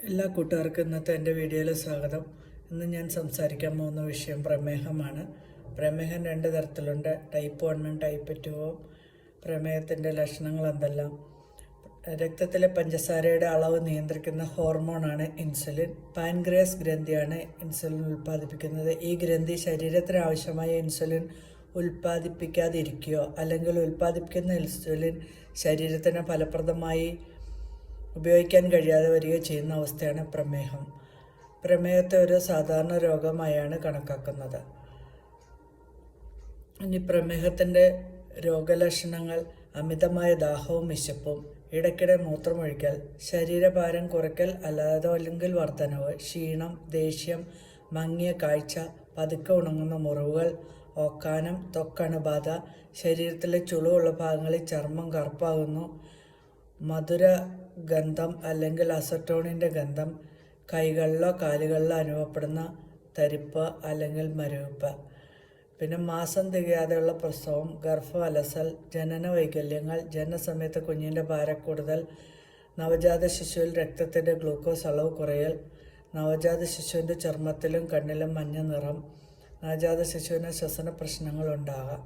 എല്ലാ കൂട്ടുകാർക്കും ഇന്നത്തെ എൻ്റെ വീഡിയോയിൽ സ്വാഗതം. ഇന്ന് ഞാൻ സംസാരിക്കാൻ പോകുന്ന വിഷയം പ്രമേഹമാണ്. പ്രമേഹം രണ്ട് തരത്തിലുണ്ട്, ടൈപ്പ് 1ഉം ടൈപ്പ് 2ഉം. പ്രമേഹത്തിൻ്റെ ലക്ഷണങ്ങൾ എന്തെല്ലാം? രക്തത്തിലെ പഞ്ചസാരയുടെ അളവ് നിയന്ത്രിക്കുന്ന ഹോർമോണാണ് ഇൻസുലിൻ. പാൻക്രിയാസ് ഗ്രന്ഥിയാണ് ഇൻസുലിൻ ഉൽപ്പാദിപ്പിക്കുന്നത്. ഈ ഗ്രന്ഥി ശരീരത്തിന് ആവശ്യമായ ഇൻസുലിൻ ഉൽപ്പാദിപ്പിക്കാതിരിക്കുകയോ അല്ലെങ്കിൽ ഉൽപ്പാദിപ്പിക്കുന്ന ഇൻസുലിൻ ശരീരത്തിന് ഫലപ്രദമായി ഉപയോഗിക്കാൻ കഴിയാതെ വരികയോ ചെയ്യുന്ന അവസ്ഥയാണ് പ്രമേഹം. പ്രമേഹത്തെ ഒരു സാധാരണ രോഗമായാണ് കണക്കാക്കുന്നത്. ഇനി പ്രമേഹത്തിൻ്റെ രോഗലക്ഷണങ്ങൾ: അമിതമായ ദാഹവും വിശപ്പും, ഇടയ്ക്കിടെ മൂത്രമൊഴിക്കൽ, ശരീരഭാരം കുറയ്ക്കൽ അല്ലെങ്കിൽ വർധനവ്, ക്ഷീണം, ദേഷ്യം, മങ്ങിയ കാഴ്ച, പതുക്കെ ഉണങ്ങുന്ന മുറിവുകൾ, ഓക്കാനം, ത്വക്കണുബാധ, ശരീരത്തിലെ ചുളിവുള്ള ഭാഗങ്ങളിൽ ചർമ്മം കറുപ്പാകുന്നു, മധുര ഗന്ധം അല്ലെങ്കിൽ അസറ്റോണിൻ്റെ ഗന്ധം, കൈകളിലോ കാലുകളിലോ അനുഭവപ്പെടുന്ന തരിപ്പ് അല്ലെങ്കിൽ മരവിപ്പ്. പിന്നെ മാസം തികയാതെയുള്ള പ്രസവം, ഗർഭം അലസൽ, ജനന വൈകല്യങ്ങൾ, ജനനസമയത്ത് കുഞ്ഞിൻ്റെ ഭാരക്കൂടുതൽ, നവജാത ശിശുവിൽ രക്തത്തിൻ്റെ ഗ്ലൂക്കോസ് അളവ് കുറയൽ, നവജാത ശിശുവിൻ്റെ ചർമ്മത്തിലും കണ്ണിലും മഞ്ഞ നിറം, നവജാത ശിശുവിന് ശ്വസന പ്രശ്നങ്ങളുണ്ടാകാം,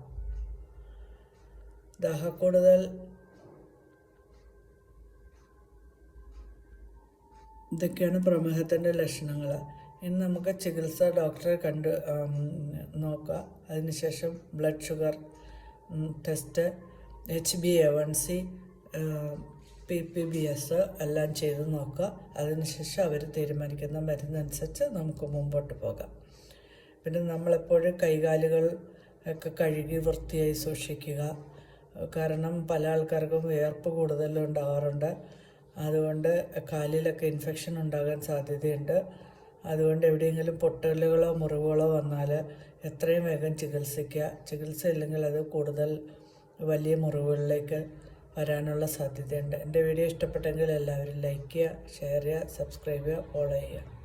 ദാഹക്കൂടുതൽ. ഇതൊക്കെയാണ് പ്രമേഹത്തിൻ്റെ ലക്ഷണങ്ങൾ. ഇനി നമുക്ക് ചികിത്സ ഡോക്ടറെ നോക്കുക. അതിനുശേഷം blood sugar test, HbA1c, PPBS എല്ലാം ചെയ്ത് നോക്കുക. അതിനുശേഷം അവർ തീരുമാനിക്കുന്ന മരുന്നനുസരിച്ച് നമുക്ക് മുമ്പോട്ട് പോകാം. പിന്നെ നമ്മളെപ്പോഴും കൈകാലുകൾ ഒക്കെ കഴുകി വൃത്തിയായി സൂക്ഷിക്കുക. കാരണം പല ആൾക്കാർക്കും വിയർപ്പ് കൂടുതലുണ്ടാകാറുണ്ട്. അതുകൊണ്ട് കാലിലൊക്കെ ഇൻഫെക്ഷൻ ഉണ്ടാകാൻ സാധ്യതയുണ്ട്. അതുകൊണ്ട് എവിടെയെങ്കിലും പൊട്ടലുകളോ മുറിവുകളോ വന്നാൽ എത്രയും വേഗം ചികിത്സിക്കുക. ചികിത്സ ഇല്ലെങ്കിൽ അത് കൂടുതൽ വലിയ മുറിവുകളിലേക്ക് വരാനുള്ള സാധ്യതയുണ്ട്. എൻ്റെ വീഡിയോ ഇഷ്ടപ്പെട്ടെങ്കിൽ എല്ലാവരും ലൈക്ക് ചെയ്യുക, ഷെയർ ചെയ്യുക, സബ്സ്ക്രൈബ് ചെയ്യുക, ഫോളോ ചെയ്യുക.